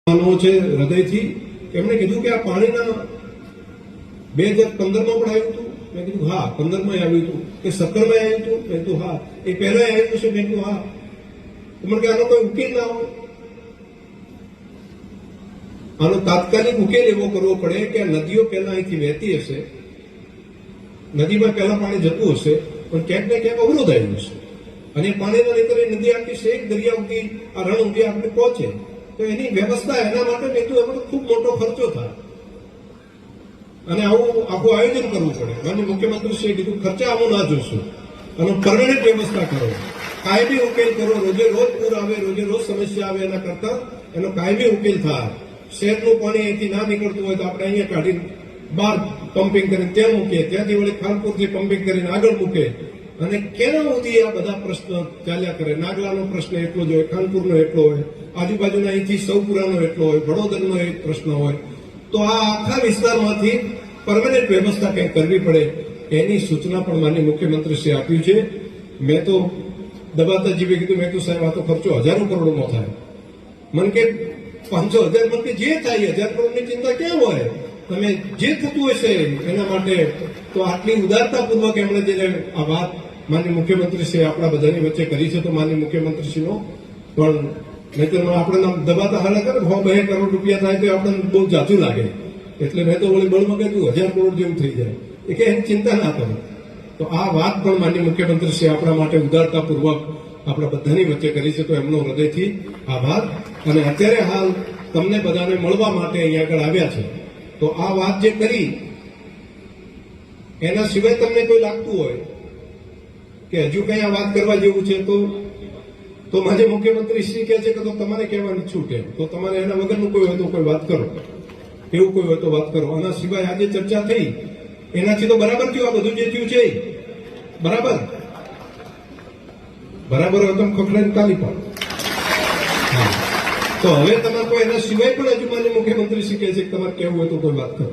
છે હૃદયથી એમણે કીધું કે આ પાણીના 2015માં પણ આવ્યું હતું. મેં કીધું હા 15માં આવ્યું હતું કે 17માં આવ્યું હતું. મેં કીધું હા એ પહેલા આવ્યું છે. મેં કીધું હા. મને કે આનો કોઈ ઉકેલ ના હોય, આનો તાત્કાલિક ઉકેલ એવો કરવો પડે કે નદીઓ પહેલા અહીંથી વહેતી હશે, નદીમાં પહેલા પાણી જતું હશે પણ ક્યાંક ને ક્યાંક અવરોધ આવ્યું છે અને પાણીના લીધે નદી આખી શેખ દરિયા સુધી આ રણ સુધી આપણે પહોંચે તો એની વ્યવસ્થા એના માટે મેં કીધું એમાં ખૂબ મોટો ખર્ચો થાય અને આવું આખું આયોજન કરવું પડે. માન્ય મુખ્યમંત્રીશ્રીએ કીધું ખર્ચા આવું ના જોશું અને પરમેનન્ટ વ્યવસ્થા કરો, કાયમી ઉકેલ કરો. રોજે રોજ પૂર આવે, રોજે રોજ સમસ્યા આવે એના કરતા એનો કાયમી ઉકેલ થાય. શહેરનું પાણી અહીંથી ના નીકળતું હોય તો આપણે અહીંયા કાઢીને બહાર પમ્પિંગ કરીને ત્યાં મૂકીએ, ત્યાંથી વળી ખાનપુરથી પમ્પિંગ કરીને આગળ મૂકે અને ક્યાં સુધી આ બધા પ્રશ્ન ચાલ્યા કરે. નાગલાનો પ્રશ્ન એટલો જ હોય, ખાનપુરનો એટલો હોય, આજુબાજુના અહીંથી સૌપુરાનો એટલો હોય, વડોદરનો એક પ્રશ્ન હોય. તો આ આખા વિસ્તારમાંથી પરમેનન્ટ વ્યવસ્થા કંઈક કરવી પડે એની સૂચના પણ માનનીય મુખ્યમંત્રીશ્રીએ આપ્યું છે. મેં તો દબાતા જીવે કીધું, મેં તો સાહેબ આ તો ખર્ચો હજારો કરોડોનો થાય. મને કે 500,000 મને કે જે થાય 1000 કરોડની ચિંતા ક્યાં હોય, તમે જે થતું હશે એના માટે. તો આટલી ઉદારતાપૂર્વક એમણે જે આ વાત માનનીય મુખ્યમંત્રીશ્રીએ આપણા બધાની વચ્ચે કરી છે તો માનનીય મુખ્યમંત્રીશ્રીનો પણ નહીતર આપણે દબાતા હાલા કરે 100-2 કરોડ રૂપિયા થાય તો આપણને બહુ જાજુ લાગે. એટલે મેં તો વળી બળમાં કીધું 1000 કરોડ જેવું થઈ જાય એ કે એની ચિંતા ના કરો. તો આ વાત પણ માનનીય મુખ્યમંત્રીશ્રીએ આપણા માટે ઉદારતાપૂર્વક આપણા બધાની વચ્ચે કરી છે તો એમનો હૃદયથી આભાર. અને અત્યારે હાલ તમને બધાને મળવા માટે અહીંયા આગળ આવ્યા છે તો આ વાત જે કરી એના સિવાય તમને કોઈ લાગતું હોય કે હજુ કઈ આ વાત કરવા જેવું છે તો માન્ય મુખ્યમંત્રી શ્રી કહે છે કે તો તમારે કહેવાની છૂટ એમ, તો તમારે એના વગરનું કોઈ હોય તો કોઈ વાત કરો, એવું કોઈ હોય તો વાત કરો. આના સિવાય આજે ચર્ચા થઈ એનાથી તો બરાબર થયું. આ બધું જે થયું છે બરાબર હોય તો ખખડાઈને તાલી પાડો. તો હવે તમારે કોઈ એના સિવાય પણ હજુ માન્ય મુખ્યમંત્રી શ્રી કહે છે કે તમારે કહેવું હોય તો કોઈ વાત કરો.